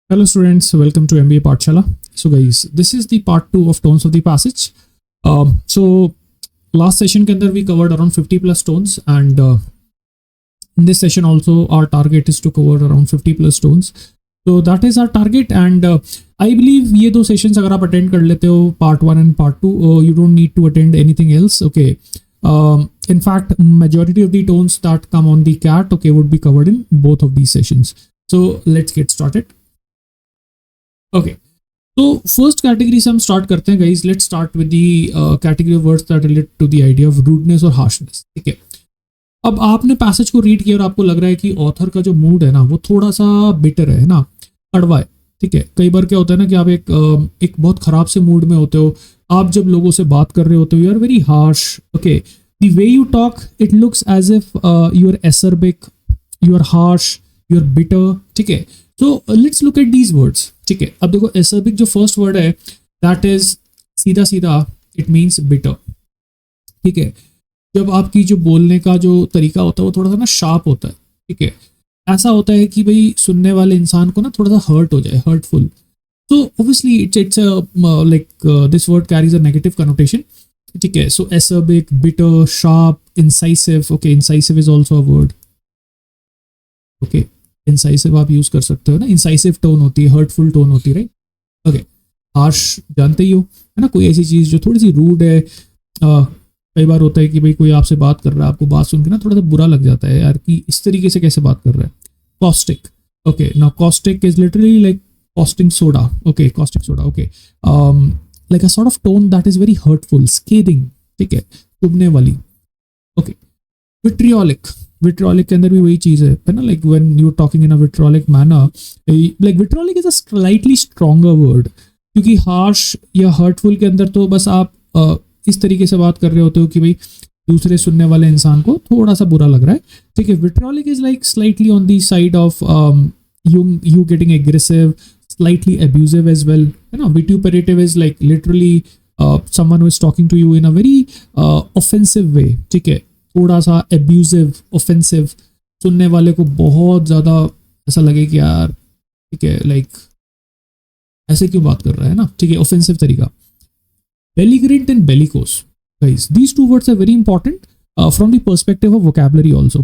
Hello students, welcome to MBA Pathshala. So guys, this is the part 2 of tones of the passage. So last session के अंदर we covered around 50 plus tones and in this session also our target is to cover around 50 plus tones. So that is our target and I believe ये दो sessions अगर आप attend कर लेते हो part 1 and part 2, you don't need to attend anything else. Okay. In fact, majority of the tones that come on the CAT, okay, would be covered in both of these sessions. So let's get started. Okay, so first category से हम start करते हैं guys. Let's start with the category of words that relate to the idea of rudeness और harshness. ठीक है, अब आपने passage को रीड किया और आपको लग रहा है कि ऑथर का जो मूड है ना वो थोड़ा सा बिटर है ना, कड़वा है. ठीक है, कई बार क्या होता है ना कि आप एक बहुत खराब से मूड में होते हो. आप जब लोगों से बात कर रहे होते हो, you are very harsh. Okay, the way you talk it looks as if you are acerbic, you are harsh, you are bitter. ठीक है, so let's look at these words. ठीक है, अब देखो एसर्बिक जो फर्स्ट वर्ड है that is सीधा सीधा इट मीन्स बिटर. ठीक है, जब आपकी जो बोलने का जो तरीका होता है वो थोड़ा सा ना शार्प होता है. ठीक है, ऐसा होता है कि भाई सुनने वाले इंसान को ना थोड़ा सा हर्ट हो जाए, hurtful. So obviously it's this word carries a negative connotation. ठीक है, so acerbic, bitter, sharp, incisive. Okay, incisive is also a word. Okay, incisive आप यूज कर सकते हो ना. incisive tone होती है, hurtful tone होती है, राइट. ओके, harsh जानते ही हो है ना, कोई ऐसी चीज जो थोड़ी सी रूड है. कई बार होता है कि भाई कोई आपसे बात कर रहा है, आपको बात सुन के ना थोड़ा सा बुरा लग जाता है यार कि इस तरीके से कैसे बात कर रहा है. caustic. Okay, now caustic is literally like caustic soda. Okay, caustic soda. Okay, like a sort of tone that is very hurtful, scathing. ठीक है, चुभने वाली. Okay, vitriolic. Vitriolic के अंदर भी वही चीज है ना, like when you're talking in a vitriolic manner, like vitriolic is a slightly stronger word, क्योंकि harsh या hurtful के अंदर तो बस आप इस तरीके से बात कर रहे होते हो कि भाई दूसरे सुनने वाले इंसान को थोड़ा सा बुरा लग रहा है. ठीक है, vitriolic is like slightly on the side of you getting aggressive, slightly abusive as well. You know, vituperative is like literally someone who is talking to you in a very offensive way. ठीक है, थोड़ा सा abusive, offensive, सुनने वाले को बहुत ज़्यादा ऐसा लगे कि यार ठीक है, like ऐसे क्यों बात कर रहा है ना. ठीक है, offensive तरीका. Belligerent and bellicose. Guys, these two words are very important from the perspective of vocabulary also.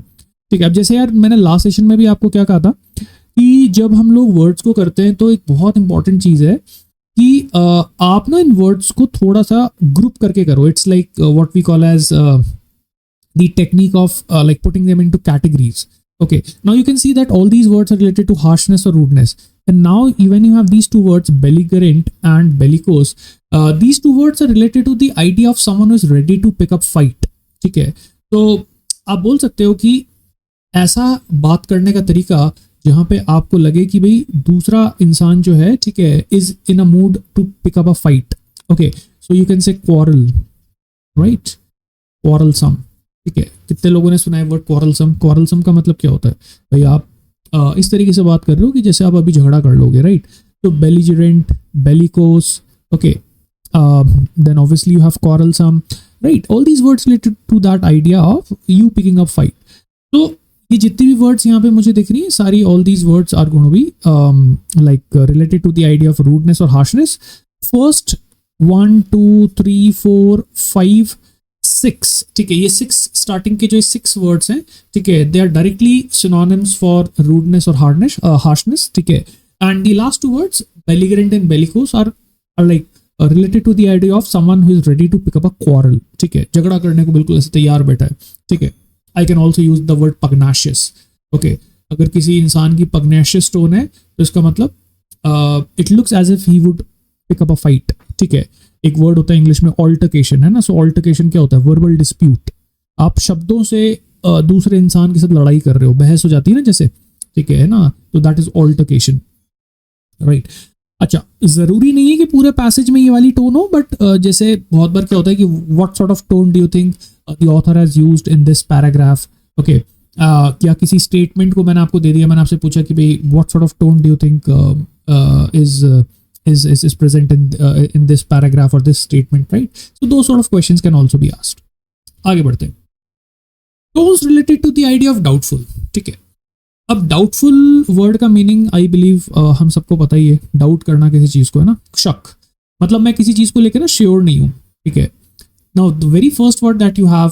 ठीक है, अब जैसे यार मैंने लास्ट सेशन में भी आपको क्या कहा था कि जब हम लोग वर्ड्स को करते हैं तो एक बहुत इंपॉर्टेंट चीज़ है कि आप ना इन वर्ड्स को थोड़ा सा ग्रुप करके करो. It's like what we call as the technique of like putting them into categories. Okay, now you can see that all these words are related to harshness or rudeness. And now even you have these two words, belligerent and bellicose. These two words are related to the idea of someone who is ready to pick up fight. ठीक है, तो आप बोल सकते हो कि ऐसा बात करने का तरीका जहाँ पे आपको लगे कि भाई दूसरा इंसान जो है, ठीक है, is in a mood to pick up a fight. Okay, so you can say quarrel, right, quarrelsome. ठीक है, कितने लोगों ने सुना है वर्ड क्वारलसम. क्वारलसम का मतलब क्या होता है भाई, आप इस तरीके से बात कर रहे हो कि जैसे आप अभी झगड़ा कर लोगे, राइट. तो belligerent, bellicose. Okay, then obviously you have quarrelsome, right. All these words related to that idea of you picking up fight. So ये जितनी भी वर्ड्स यहाँ पे मुझे दिख रही हैं सारी, all these words are going to be like related to the idea of rudeness और हार्शनेस. फर्स्ट 1 2 3 4 5 6. ठीक है, ये 6 स्टार्टिंग के जो 6 वर्ड्स हैं, ठीक है, they are directly synonyms for rudeness और हार्शनेस. ठीक है, and the last 2 words belligerent and bellicose are like related to the idea of someone who is ready to pick up a quarrel. ठीक है, झगड़ा करने को बिल्कुल ऐसे तैयार बैठा है. ठीक है, I can also use the word pugnacious. Okay, अगर किसी इंसान की pugnacious tone है तो इसका मतलब it looks as if he would pick up a fight. ठीक है, एक वर्ड होता है इंग्लिश में altercation, है ना. सो altercation क्या होता है, verbal dispute. आप शब्दों से दूसरे इंसान के साथ लड़ाई कर रहे हो, बहस हो जाती है ना जैसे. ठीक है ना, तो दैट इज altercation, राइट. अच्छा, जरूरी नहीं है कि पूरे पैसेज में ये वाली टोन हो, बट जैसे बहुत बार क्या होता है कि what sort of tone do you think the author has used in this paragraph. Okay, क्या किसी स्टेटमेंट को मैंने आपको दे दिया, मैंने आपसे पूछा कि भाई what sort of tone do you think is present in this paragraph or this statement, right. So those sort of questions can also be asked. आगे बढ़ते हैं. Tones related to the idea of doubtful. ठीक है, अब doubtful word का meaning I believe हम सबको पता ही है, डाउट करना किसी चीज को, है ना, शक, मतलब मैं किसी चीज को लेकर ना श्योर नहीं हूँ, ठीक है। Now the very first word that you have,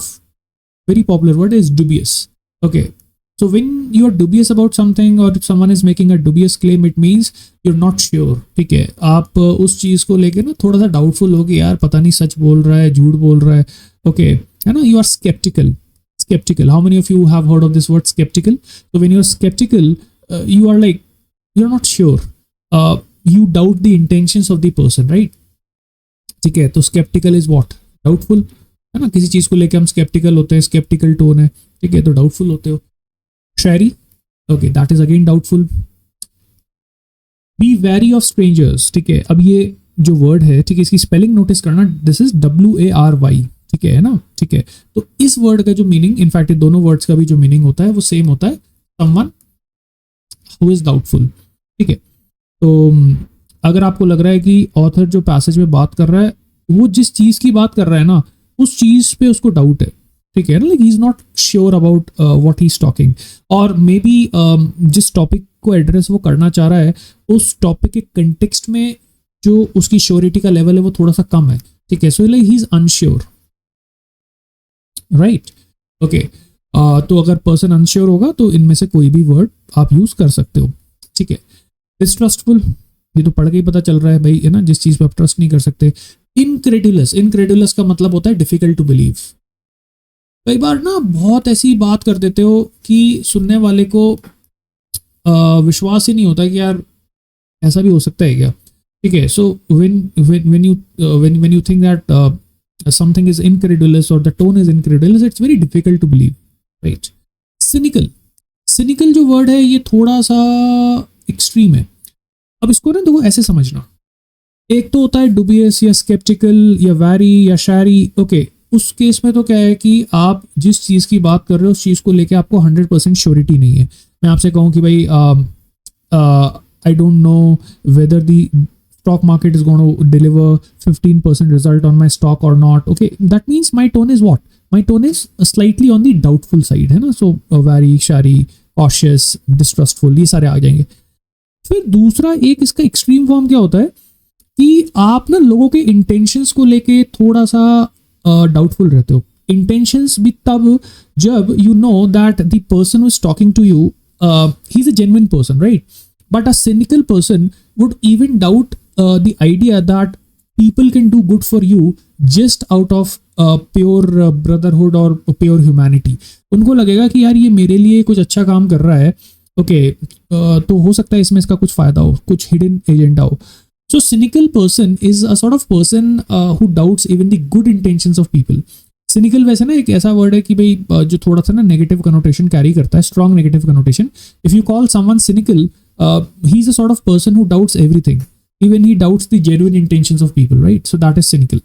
very popular word is dubious. Okay, so when you are dubious about something or if someone is making a dubious claim, it means you're not sure, ठीक है। आप उस चीज को लेके ना थोड़ा सा डाउटफुल हो कि यार पता नहीं सच बोल रहा है झूठ बोल रहा है, ओके, है ना। You are skeptical. How many of you have heard of this word skeptical? So when you're skeptical, you are like, you're not sure, you doubt the intentions of the person, right? ठीक है, तो skeptical is what? Doubtful, है ना। किसी चीज को लेके हम skeptical होते हैं, skeptical tone है, ठीक है, तो doubtful होते हो। Chary, okay, that is again doubtful. Be wary of strangers, ठीक है। अब ये जो वर्ड है, ठीक है, इसकी स्पेलिंग नोटिस करना, दिस इज WARY, ठीक है ना, ठीक है। तो इस वर्ड का जो मीनिंग, इनफैक्ट ये दोनों वर्ड्स का भी जो मीनिंग होता है वो सेम होता है, समवन हु इज डाउटफुल, ठीक है। तो अगर आपको लग रहा है कि ऑथर जो पैसेज में बात कर रहा है वो जिस चीज की बात कर रहा है ना, उस चीज पे उसको डाउट है, ठीक है, like he is not sure about what he is talking, और मे बी जिस टॉपिक को एड्रेस वो करना चाह रहा है उस टॉपिक के कंटेक्स्ट में जो उसकी श्योरिटी का लेवल है वो थोड़ा सा कम है, ठीक है। So like he is unsure, right, okay. तो अगर पर्सन अनश्योर होगा तो इनमें से कोई भी वर्ड आप यूज कर सकते हो, ठीक है। डिस्ट्रस्टफुल, ये तो पढ़ के ही पता चल रहा है भाई, है ना, जिस चीज पे आप ट्रस्ट नहीं कर सकते। इनक्रेडुलस का मतलब होता है डिफिकल्ट टू बिलीव। कई बार ना बहुत ऐसी बात कर देते हो कि सुनने वाले को विश्वास ही नहीं होता कि यार ऐसा भी हो सकता है क्या, ठीक है। सो when you think that something is incredulous or the tone is incredulous, it's very difficult to believe, right? cynical जो वर्ड है ये थोड़ा सा एक्सट्रीम है। अब इसको ना देखो ऐसे समझना, एक तो होता है डुबियस या स्केप्टिकल या वैरी या शायरी, ओके। उस केस में तो क्या है कि आप जिस चीज़ की बात कर रहे हो उस चीज़ को लेके आपको 100% श्योरिटी नहीं है। मैं आपसे कहूँ कि भाई I don't know whether the stock market is going to deliver 15% result on my stock or not, okay, that means my tone is what? My tone is slightly on the doubtful side, है ना। so wary, shary, cautious, distrustful, ये सारे आ जाएंगे। फिर दूसरा एक इसका extreme form क्या होता है कि आप ना लोगों के इंटेंशंस को लेके थोड़ा सा डाउटफुल रहते हो। इंटेंशंस भी तब जब you know that the person who is talking to you he is a genuine person, right, but a cynical person would even doubt the idea that people can do good for you just out of pure brotherhood or pure humanity. उनको लगेगा कि यार ये मेरे लिए कुछ अच्छा काम कर रहा है, ओके, तो हो सकता है इसमें इसका कुछ फायदा हो, कुछ हिडन एजेंडा हो। सो cynical person is a sort of person who doubts even the good intentions of people. cynical वैसे ना एक ऐसा वर्ड है कि भाई जो थोड़ा सा ना नेगेटिव कनोटेशन कैरी करता है, strong negative connotation. If you call someone cynical, he is a sort of person who doubts everything. Even he doubts the genuine intentions of people, right? So that is cynical.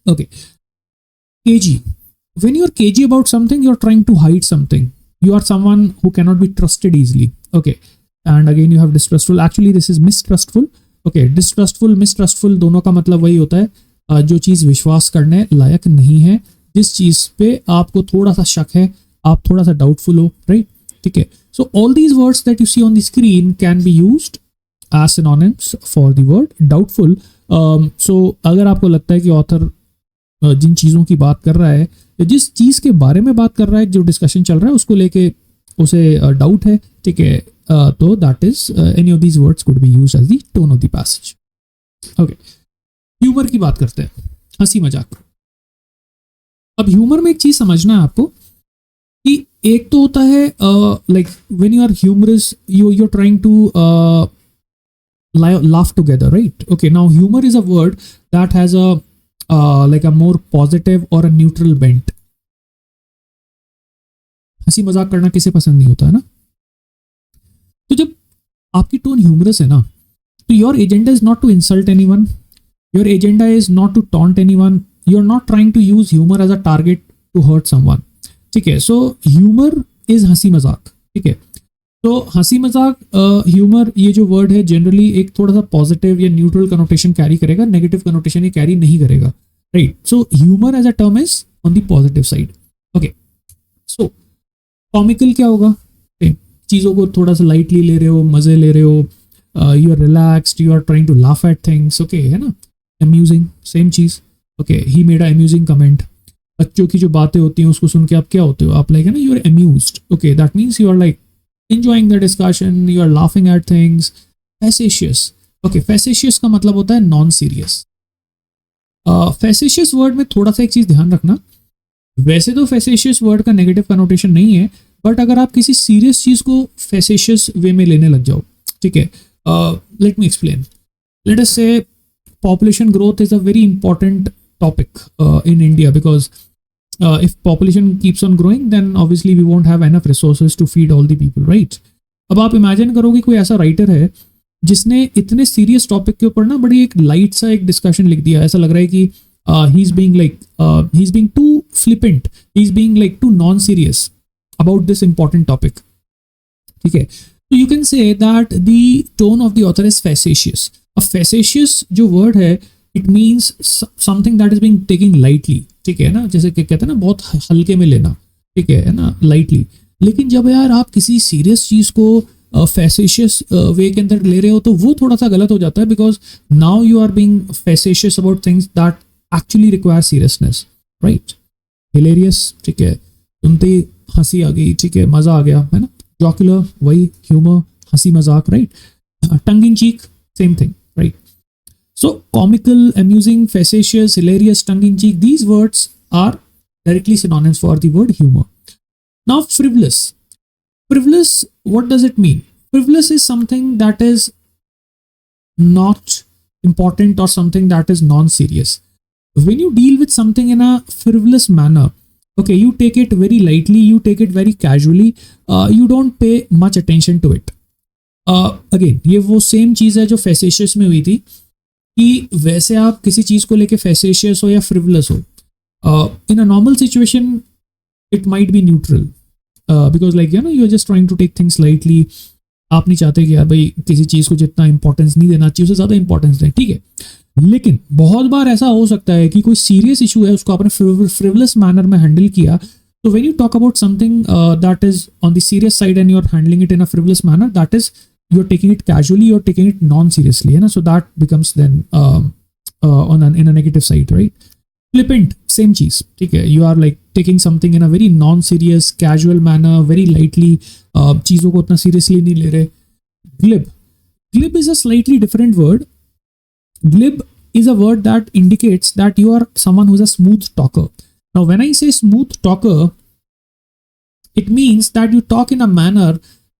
Okay. Cagey. When you're cagey about something, you're trying to hide something. You are someone who cannot be trusted easily. Okay. And again, you have distrustful. Actually, this is mistrustful. Okay. Distrustful, mistrustful, दोनों का मतलब वही होता है जो चीज़ विश्वास करने लायक नहीं है, जिस चीज़ पे आपको थोड़ा सा शक है, आप थोड़ा सा डाउटफुल हो, right? ठीक है. So all these words that you see on the screen can be used as synonyms for the word doubtful. So अगर आपको लगता है कि ऑथर जिन चीज़ों की बात कर रहा है, जिस चीज़ के बारे में बात कर रहा है, जो डिस्कशन चल रहा है उसको लेके उसे डाउट है, ठीक है, तो that is any of these words could be used as the tone of the passage. Okay, humour की बात करते हैं, हंसी मजाक। अब ह्यूमर में एक चीज़ समझना है आपको कि एक तो होता है like when you are humorous, you are trying to laugh together, right? Okay, now humor is a word that has a like a more positive or a neutral bent. हंसी मजाक करना किसे पसंद नहीं होता है ना। तो जब आपकी टोन ह्यूमरस है ना, तो your agenda is not to insult anyone, your agenda is not to taunt anyone, you are not trying to use humour as a target to hurt someone, ठीक है। सो ह्यूमर इज हंसी मजाक, ठीक है। तो हंसी मजाक, ह्यूमर, ये जो वर्ड है जनरली एक थोड़ा सा पॉजिटिव या न्यूट्रल कनोटेशन कैरी करेगा, नेगेटिव कनोटेशन ये कैरी नहीं करेगा, right. So humour as a term is on the positive side. Okay, so comical क्या होगा? चीज़ों को थोड़ा सा लाइटली ले रहे हो, मज़े ले रहे हो, you are relaxed, you are trying to laugh at things, okay, है ना. अम्यूजिंग, सेम चीज़. Okay, he made a amusing comment. बच्चों की जो बातें होती हैं उसको सुन के आप क्या होते हो, आप लाइक है ना, you are amused. Okay, that means you are like enjoying the discussion, you are laughing at things. Facetious. Okay, facetious का मतलब होता है नॉन सीरियस. facetious वर्ड में थोड़ा सा एक चीज ध्यान रखना. वैसे तो facetious वर्ड का नेगेटिव कनोटेशन नहीं है, बट अगर आप किसी सीरियस चीज को facetious वे में लेने लग जाओ, ठीक है. Let me explain. Let us से population growth is a very important topic in India because if population keeps on growing then obviously we won't have enough resources to feed all the people, right? अब आप imagine करो कि कोई ऐसा writer है जिसने इतने सीरियस टॉपिक के ऊपर ना बड़ी एक लाइट सा एक डिस्कशन लिख दिया. ऐसा लग रहा है कि he is being too flippant, he is being like too non serious about this important topic, ठीक है. तो you can say that the tone of the author is facetious. अब फैसेशियस जो वर्ड है it means something that is being taking lightly, ठीक है ना, जैसे कि कहते हैं ना बहुत हल्के में लेना, ठीक है ना, लाइटली. लेकिन जब यार आप किसी सीरियस चीज़ को फैसेशियस वे के अंदर ले रहे हो तो वो थोड़ा सा गलत हो जाता है, because now you are being facetious about things that actually require seriousness, right. Hilarious, ठीक है, सुनते ही हंसी आ गई, ठीक है, मज़ा आ गया, है ना. जॉकुलर, वही ह्यूमर, हंसी मजाक, right. Tongue in cheek, same thing, right? So comical, amusing, facetious, hilarious, tongue-in-cheek, these words are directly synonyms for the word humor. Now frivolous. Frivolous, what does it mean? Frivolous is something that is not important or something that is non-serious. When you deal with something in a frivolous manner, okay, you take it very lightly, you take it very casually, you don't pay much attention to it. Again, ये वो same चीज़ है जो facetious में हुई थी, कि वैसे आप किसी चीज़ को लेके facetious हो या frivolous हो, in a normal situation it might be neutral, because like you know you are just trying to take things lightly. आप नहीं चाहते कि यार भाई किसी चीज़ को जितना इंपॉर्टेंस नहीं देना चाहिए उससे ज़्यादा इंपॉर्टेंस दें, ठीक है. लेकिन बहुत बार ऐसा हो सकता है कि कोई सीरियस इशू है उसको आपने फ्रिवलस मैनर में हैंडल किया. तो when you talk about something that is on the serious side and you are handling it in a frivolous manner, that is you are taking it casually, you are taking it non seriously, है ना. So that becomes then on in a negative side, right. Flippant, same चीज़, ठीक है. You are like taking something in a very non serious casual manner, very lightly, चीज़ों को उतना seriously नहीं ले रहे. Glib. Glib is a slightly different word. Glib is a word that indicates that you are someone who is a smooth talker. Now, when I say smooth talker, it means that you talk in a manner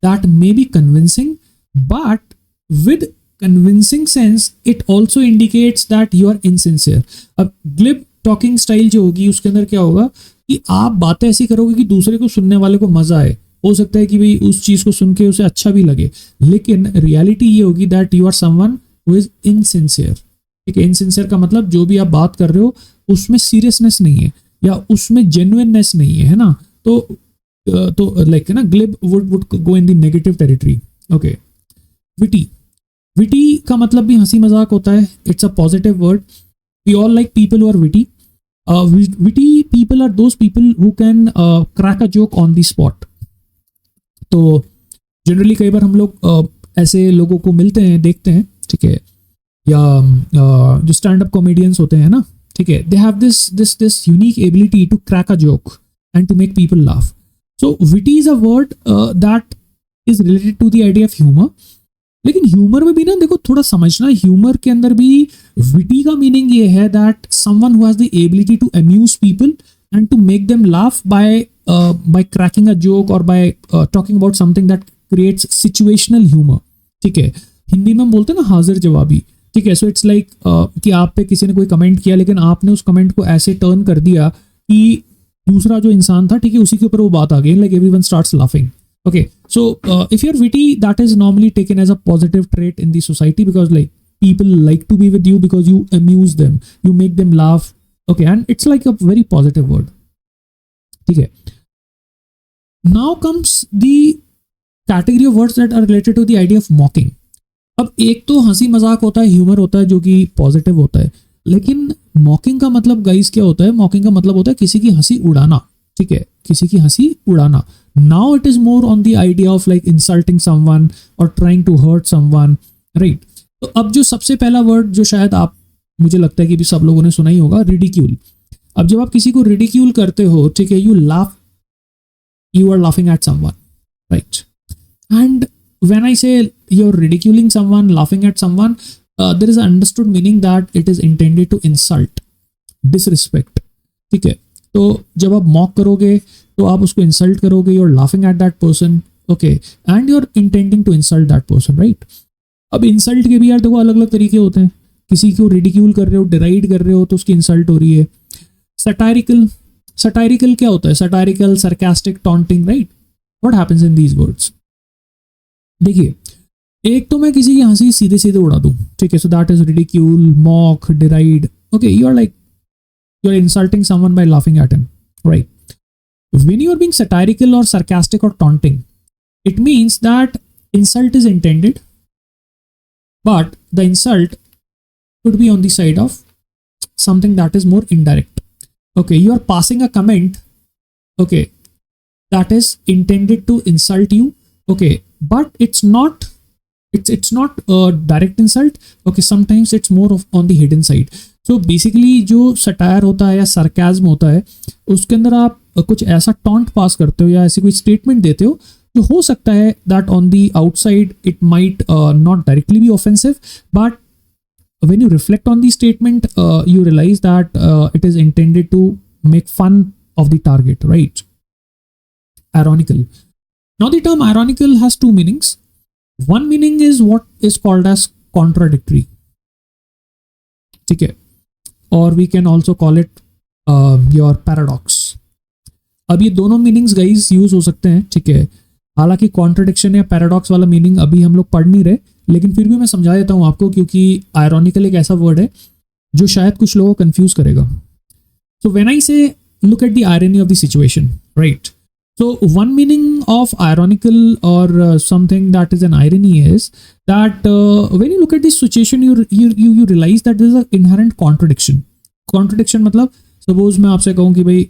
that may be convincing, but with convincing sense, it also indicates that you are insincere. अब glib talking style जो होगी उसके अंदर क्या होगा कि आप बातें ऐसी करोगे कि दूसरे को सुनने वाले को मजा आए. हो सकता है कि भाई उस चीज़ को सुन के उसे अच्छा भी लगे, लेकिन रियलिटी ये होगी that you are someone who is insincere, ठीक है. इनसिंसियर का मतलब जो भी आप बात कर रहे हो उसमें सीरियसनेस नहीं है या उसमें जेन्युइननेस नहीं है, है ना. तो लाइक ना glib would go in the negative territory. Okay. Witty. Witty का मतलब भी हंसी मजाक होता है. It's a positive word. We all like people who are witty. Witty people are those people who can crack a joke on the spot. तो generally कई बार हम लोग ऐसे लोगों को मिलते हैं, देखते हैं, ठीक है, या जो स्टैंड अप कॉमेडियंस होते हैं ना, ठीक है, they have this unique ability to crack a joke and to make people laugh. So witty is a word that is related to the idea of humour. लेकिन ह्यूमर में भी ना देखो थोड़ा समझना, ह्यूमर के अंदर भी विटी का मीनिंग ये है that someone who has the ability to amuse people and to make them laugh by cracking a joke or by talking about something that creates situational humor, ठीक है. हिंदी में हम बोलते हैं ना हाजिर जवाबी, ठीक है. सो इट्स लाइक कि आप पे किसी ने कोई कमेंट किया लेकिन आपने उस कमेंट को ऐसे टर्न कर दिया कि दूसरा जो इंसान था, ठीक है, उसी के ऊपर वो बात आ गई, like everyone starts laughing. Okay. So if you are witty, that is normally taken as a positive trait in the society because like people like to be with you because you amuse them, you make them laugh. Okay, and it's like a very positive word, ठीक है. Now comes the category of words that are related to the idea of mocking. अब एक तो हंसी मजाक होता है, humour होता है जो कि पॉजिटिव होता है, लेकिन मॉकिंग का मतलब गाइस क्या होता है? मॉकिंग का मतलब होता है किसी की हंसी उड़ाना, ठीक है, किसी की हंसी उड़ाना. Now it is more on the idea of like insulting someone or trying to hurt someone, right? तो अब जो सबसे पहला वर्ड जो शायद आप, मुझे लगता है कि भी सब लोगों ने सुना ही होगा, रिडिक्यूल. अब जब आप किसी को रिडिक्यूल करते हो, ठीक है, you are laughing at someone, right? And when I say you're ridiculing someone, laughing at someone, there is an understood meaning that it is intended to insult, disrespect, ठीक है. तो जब आप मॉक करोगे तो आप उसको इंसल्ट करोगे, you're laughing at that person, okay, and you're intending to insult that person, right? अब इंसल्ट के भी यार देखो अलग अलग तरीके होते हैं. किसी को रिडिक्यूल कर रहे हो, डिराइड कर रहे हो, तो उसकी इंसल्ट हो रही है. सटायरिकल क्या होता है? Satirical, sarcastic, taunting, right? What happens in these words? देखिए, एक तो मैं किसी की हंसी सीधे सीधे उड़ा दूं, ठीक है, so that is ridicule, mock, deride, okay, you are insulting someone by laughing at him, right? When you are being satirical or sarcastic or taunting, it means that insult is intended, but the insult could be on the side of something that is more indirect. Okay, you are passing a comment, okay, that is intended to insult you, okay, but it's not a direct insult, okay, sometimes it's more of on the hidden side. So basically जो satire होता है या sarcasm होता है, उसके अंदर आप कुछ ऐसा टॉन्ट पास करते हो या ऐसी कोई स्टेटमेंट देते हो जो हो सकता है that on the outside it might not directly B offensive, but when you reflect on the statement, you realize that it is intended to make fun of the target, right? Ironical. Now the term ironical has two meanings. One meaning is what is called as contradictory, ठीक है, or we can also call it your paradox. अब ये दोनों meanings guys use हो सकते हैं, ठीक है. हालांकि कॉन्ट्रडिक्शन या पैराडॉक्स वाला मीनिंग अभी हम लोग पढ़ नहीं रहे, लेकिन फिर भी मैं समझा देता हूँ आपको, क्योंकि आयरॉनिकल एक ऐसा वर्ड है जो शायद कुछ लोगों को कंफ्यूज करेगा. सो व्हेन आई से look at the irony of the situation, right? So one meaning of ironical or something that is an irony is that when you look at this situation, you realize that there is an inherent contradiction. Contradiction मतलब suppose मैं आपसे कहूँ कि भाई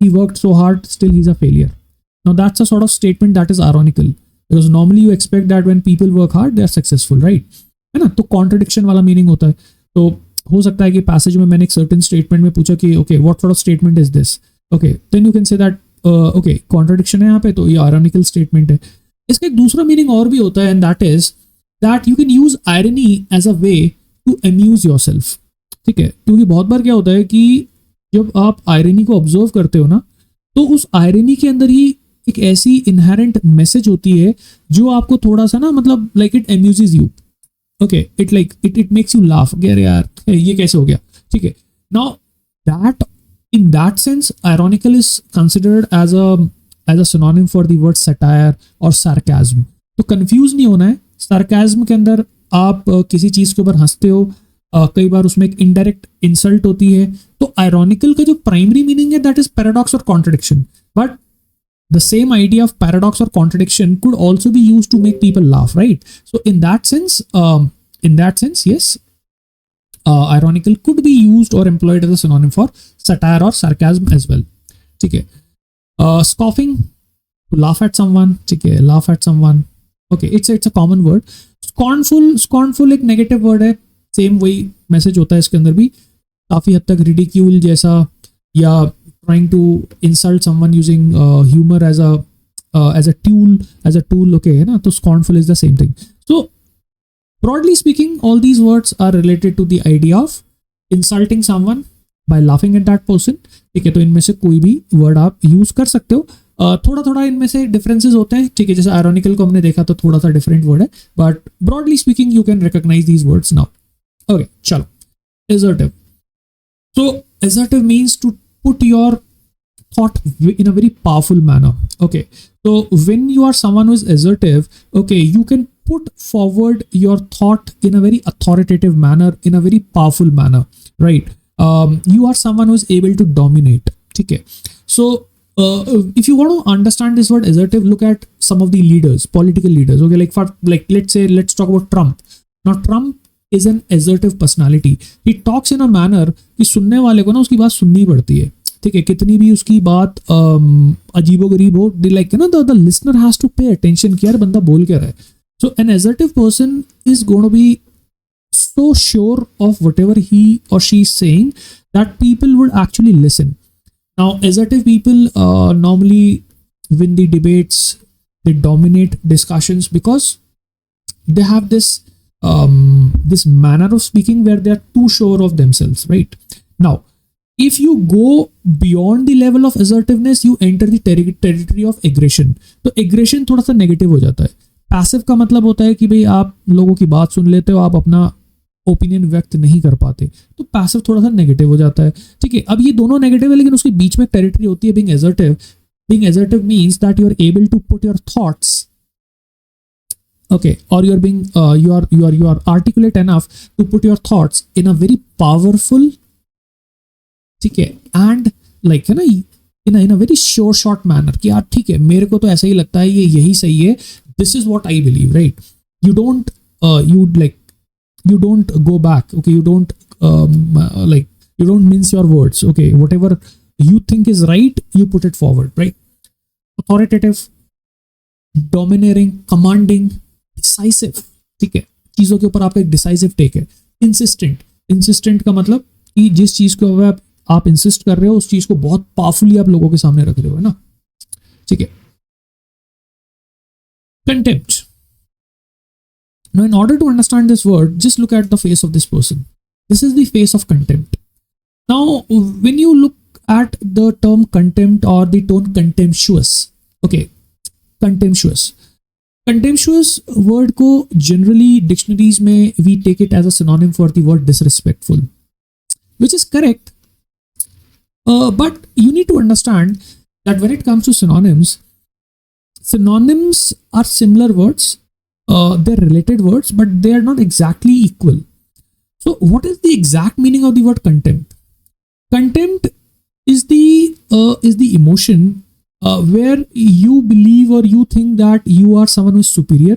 he worked so hard, still he's a failure. Now that's a sort of statement that is ironical, because normally you expect that when people work hard, they are successful, right? है ना? तो contradiction वाला meaning होता है. तो हो सकता है कि passage में मैंने एक certain statement में पूछा कि okay, what sort of statement is this? Okay, then you can say that okay, contradiction है यहाँ पे, तो ये ironical statement है. इसका एक दूसरा meaning और भी होता है, and that is that you can use irony as a way to amuse yourself. ठीक है, क्योंकि बहुत बार क्या होता है कि जब आप आयरनी को ऑब्जर्व करते हो ना, तो उस आयरनी के अंदर ही एक ऐसी इनहेरेंट मैसेज होती है जो आपको थोड़ा सा ना, मतलब like it amuses you. Okay, it makes you laugh, अरे यार ये कैसे हो गया, ठीक है. Now that in that sense ironical is considered as a synonym for the word satire or sarcasm. तो confuse नहीं होना है. sarcasm के अंदर आप किसी चीज के ऊपर हंसते हो, कई बार उसमें एक indirect insult होती है. तो ironical का जो primary meaning है that is paradox or contradiction, but the same idea of paradox or contradiction could also be used to make people laugh, right? So in that sense yes, ironical could be used or employed as a synonym for satire or sarcasm as well. ठीक है. Scoffing, to laugh at someone, ठीक है, laugh at someone. Okay, it's a common word. Scornful एक negative word है. Same वही message होता है इसके अंदर भी. काफी हद तक ridicule जैसा, या trying to insult someone using humor as a tool. Okay, है ना? तो scornful is the same thing. So broadly speaking, all these words are related to the idea of insulting someone by laughing at that person. ठीक है, तो इनमें से कोई भी वर्ड आप यूज कर सकते हो. थोड़ा थोड़ा इनमें से डिफरेंसेस होते हैं, ठीक है. जैसे आयरॉनिकल को हमने देखा तो थोड़ा सा डिफरेंट वर्ड है, but broadly speaking you can recognise these words now. Okay, चलो. assertive. So assertive means to put your thought in a very powerful manner. Okay, so when you are someone who is assertive, okay, you can put forward your thought in a very authoritative manner, in a very powerful manner, right? You are someone who is able to dominate. Okay, so if you want to understand this word assertive, look at some of the leaders, political leaders. Okay, let's talk about Trump. Now Trump is an assertive personality. He talks in a manner कि सुनने वाले को ना उसकी बात सुननी पड़ती है. ठीक है, कितनी भी उसकी बात अजीबोगरीब हो, दे लाइक ना the listener has to pay attention कि यार बंदा बोल क्या रहा है. So an assertive person is going to be so sure of whatever he or she is saying that people would actually listen. Now, assertive people normally win the debates, they dominate discussions because they have this manner of speaking where they are too sure of themselves, right? Now, if you go beyond the level of assertiveness, you enter the territory of aggression. तो aggression थोड़ा सा negative हो जाता है. Passive का मतलब होता है कि भाई आप लोगों की बात सुन लेते हो, आप अपना ओपिनियन व्यक्त नहीं कर पाते, तो पैसिव थोड़ा सा नेगेटिव हो जाता है. ठीक है, अब ये दोनों नेगेटिव है, लेकिन उसके बीच में टेरिटरी होती है being assertive. Being assertive means that you are able to put your thoughts, okay, or you're being you are articulate enough to put your thoughts in a very powerful, ठीक है, and like है ना, in a very sure short manner कि यार ठीक है, मेरे को तो ऐसा ही लगता है, ये यही सही है, this is what I believe, right? You don't you don't go back, okay, you don't you don't mince your words, okay, whatever you think is right, you put it forward, right? Authoritative, domineering, commanding, decisive, ठीक है, चीजों के ऊपर आपका एक decisive take है. Insistent का मतलब कि जिस चीज को आप इंसिस्ट कर रहे हो, उस चीज को बहुत पावरफुली आप लोगों के सामने रख रहे हो, है ना. ठीक है. Contempt. Now, in order to understand this word, just look at the face of this person. This is the face of contempt. Now, when you look at the term contempt or the tone contemptuous, okay, contemptuous word को generally dictionaries में we take it as a synonym for the word disrespectful, which is correct. But you need to understand that when it comes to synonyms are similar words. They're related words, but they are not exactly equal. So, what is the exact meaning of the word contempt? Contempt is the emotion where you believe or you think that you are someone who is superior,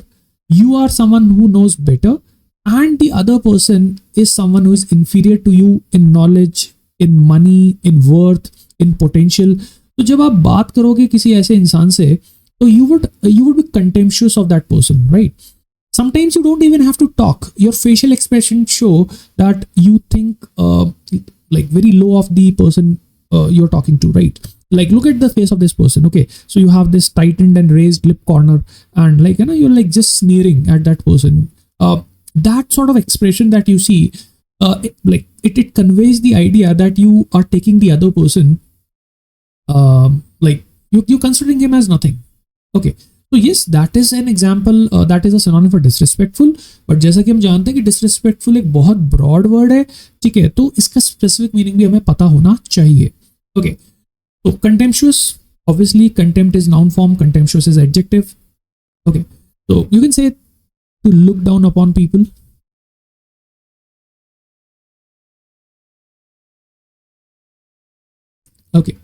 you are someone who knows better, and the other person is someone who is inferior to you in knowledge, in money, in worth, in potential. तो जब आप बात करोगे किसी ऐसे इंसान से, so you would be contemptuous of that person, right? Sometimes you don't even have to talk. Your facial expressions show that you think like very low of the person you're talking to, right? Like look at the face of this person, okay? So you have this tightened and raised lip corner, and like, you know, you're like just sneering at that person. That sort of expression that you see, it conveys the idea that you are taking the other person, like you're considering him as nothing. Okay, so yes, that is an example, that is a synonym for disrespectful. But जैसा कि हम जानते हैं कि disrespectful एक बहुत broad word है, ठीक है, तो इसका specific meaning भी हमें पता होना चाहिए. Okay, so contemptuous, obviously contempt is noun form, contemptuous is adjective. Okay, so you can say to look down upon people. Okay,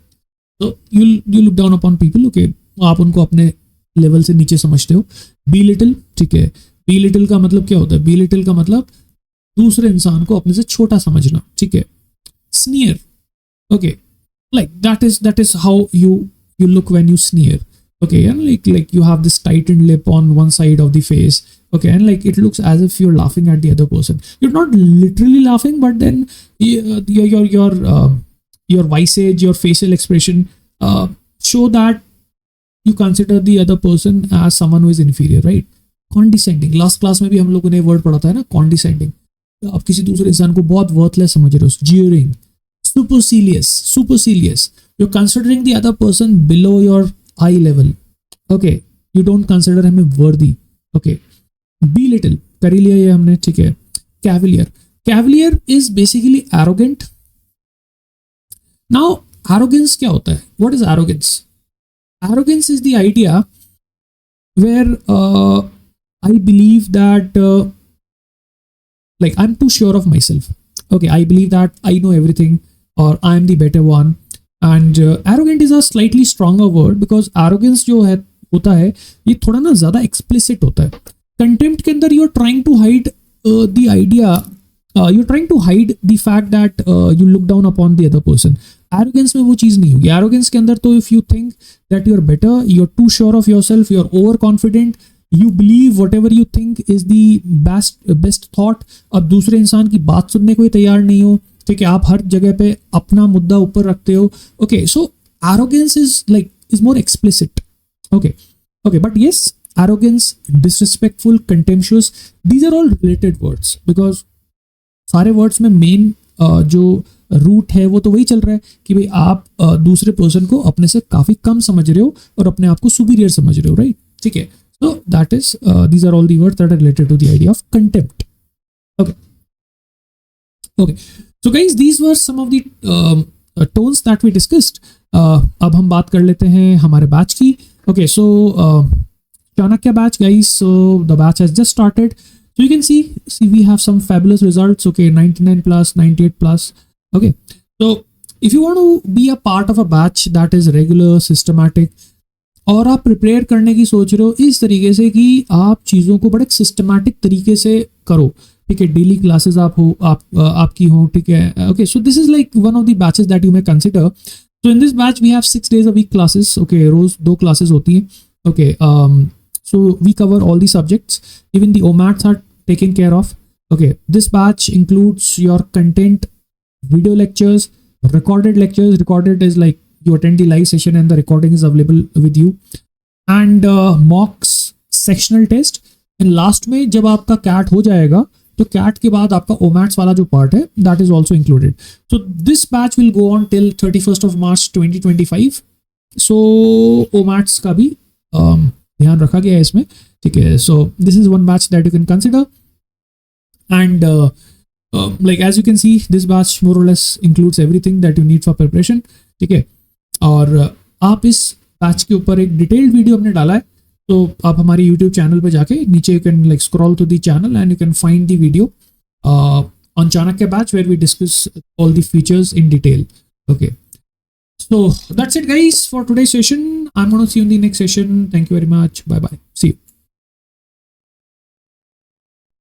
so you look down upon people, okay, आप उनको अपने level से नीचे समझते हो. बी लिटिल, ठीक है, be little का मतलब क्या होता है? बी लिटिल का मतलब दूसरे इंसान को अपने से छोटा समझना, ठीक है. स्नीयर, okay, like that is how you look when you sneer, okay, and like you have this tightened lip on one side of the face, okay, and like it looks as if you're laughing at the other person. You're not literally laughing, but then your visage, your facial expression show that you consider the other person as someone who is inferior, right? Condescending, last class में भी हम लोगों ने word पढ़ा था ना, condescending. आप किसी दूसरे इंसान को बहुत वर्थलेस समझ रहे हो. Jeering, supercilious, you're considering the other person below your eye level, okay, you don't consider him worthy, okay. Belittle कर ही लिया ये हमने, ठीक है. Cavalier is basically arrogant. Now arrogance क्या होता है? What is arrogance? Arrogance is the idea where I believe that like I'm too sure of myself, okay, I believe that I know everything, or I am the better one. And arrogant is a slightly stronger word because arrogance जो है होता है ये थोड़ा ना ज़्यादा explicit होता है. Contempt के अंदर you're trying to hide the idea, you're trying to hide the fact that you look down upon the other person. Arrogance में वो चीज़ नहीं होगी। एरोगेंस के अंदर तो if you think that you are better, you are too sure of yourself, you are overconfident, you believe whatever you think is the best thought, अब दूसरे इंसान की बात सुनने को ही तैयार नहीं हो, ठीक है, आप हर जगह पे अपना मुद्दा ऊपर रखते हो। Okay, so arrogance is more explicit. Okay, but yes, arrogance, disrespectful, contemptuous, these are all related words, because सारे वर्ड्स में मेन जो रूट है वो तो वही चल रहा है कि भाई आप दूसरे पर्सन को अपने से काफी कम समझ रहे हो और अपने आप को सुपीरियर समझ रहे हो, राइट? ठीक है, so that is these are all the words that are related to the idea of contempt. Okay, so guys, these were some of the tones that we discussed. अब हम बात कर लेते हैं हमारे बैच की। Okay, so Chanakya batch, guys, so the batch has just started. So you can see we have some fabulous results. Okay, 99 plus, 98 plus. Okay, so if you want to be a part of a batch that is regular, systematic, और आप prepare करने की सोच रहे हो इस तरीके से कि आप चीज़ों को बड़े सिस्टमैटिक तरीके से करो, ठीक है, डेली क्लासेस आपकी हो, ठीक है। Okay, so this is like one of the batches that you may consider. So in this batch we have 6 days a week classes. Okay, रोज 2 क्लासेस होती हैं। Okay, so we cover all the subjects, even the omats are taken care of. Okay, this batch includes your content, video lectures, recorded lectures. Recorded is like you attend the live session and the recording is available with you, and mocks, sectional test, and last में जब आपका CAT हो जाएगा तो CAT के बाद आपका OMATs वाला जो पार्ट है that is also included. So this batch will go on till 31st of March 2025. So OMATs का भी ध्यान रखा गया है इसमें, ठीक है। So this is one batch that you can consider, and like as you can see, this batch more or less includes everything that you need for preparation, ठीक है। और आप इस बैच के ऊपर एक डिटेल्ड वीडियो हमने डाला है, तो आप हमारे यूट्यूब चैनल पे जाके नीचे you can like scroll to the channel and you can find the video on Chanakya batch where we discuss all the features in detail. Okay, so that's it guys for today's session. I'm going to see you in the next session. Thank you very much. Bye bye. See you.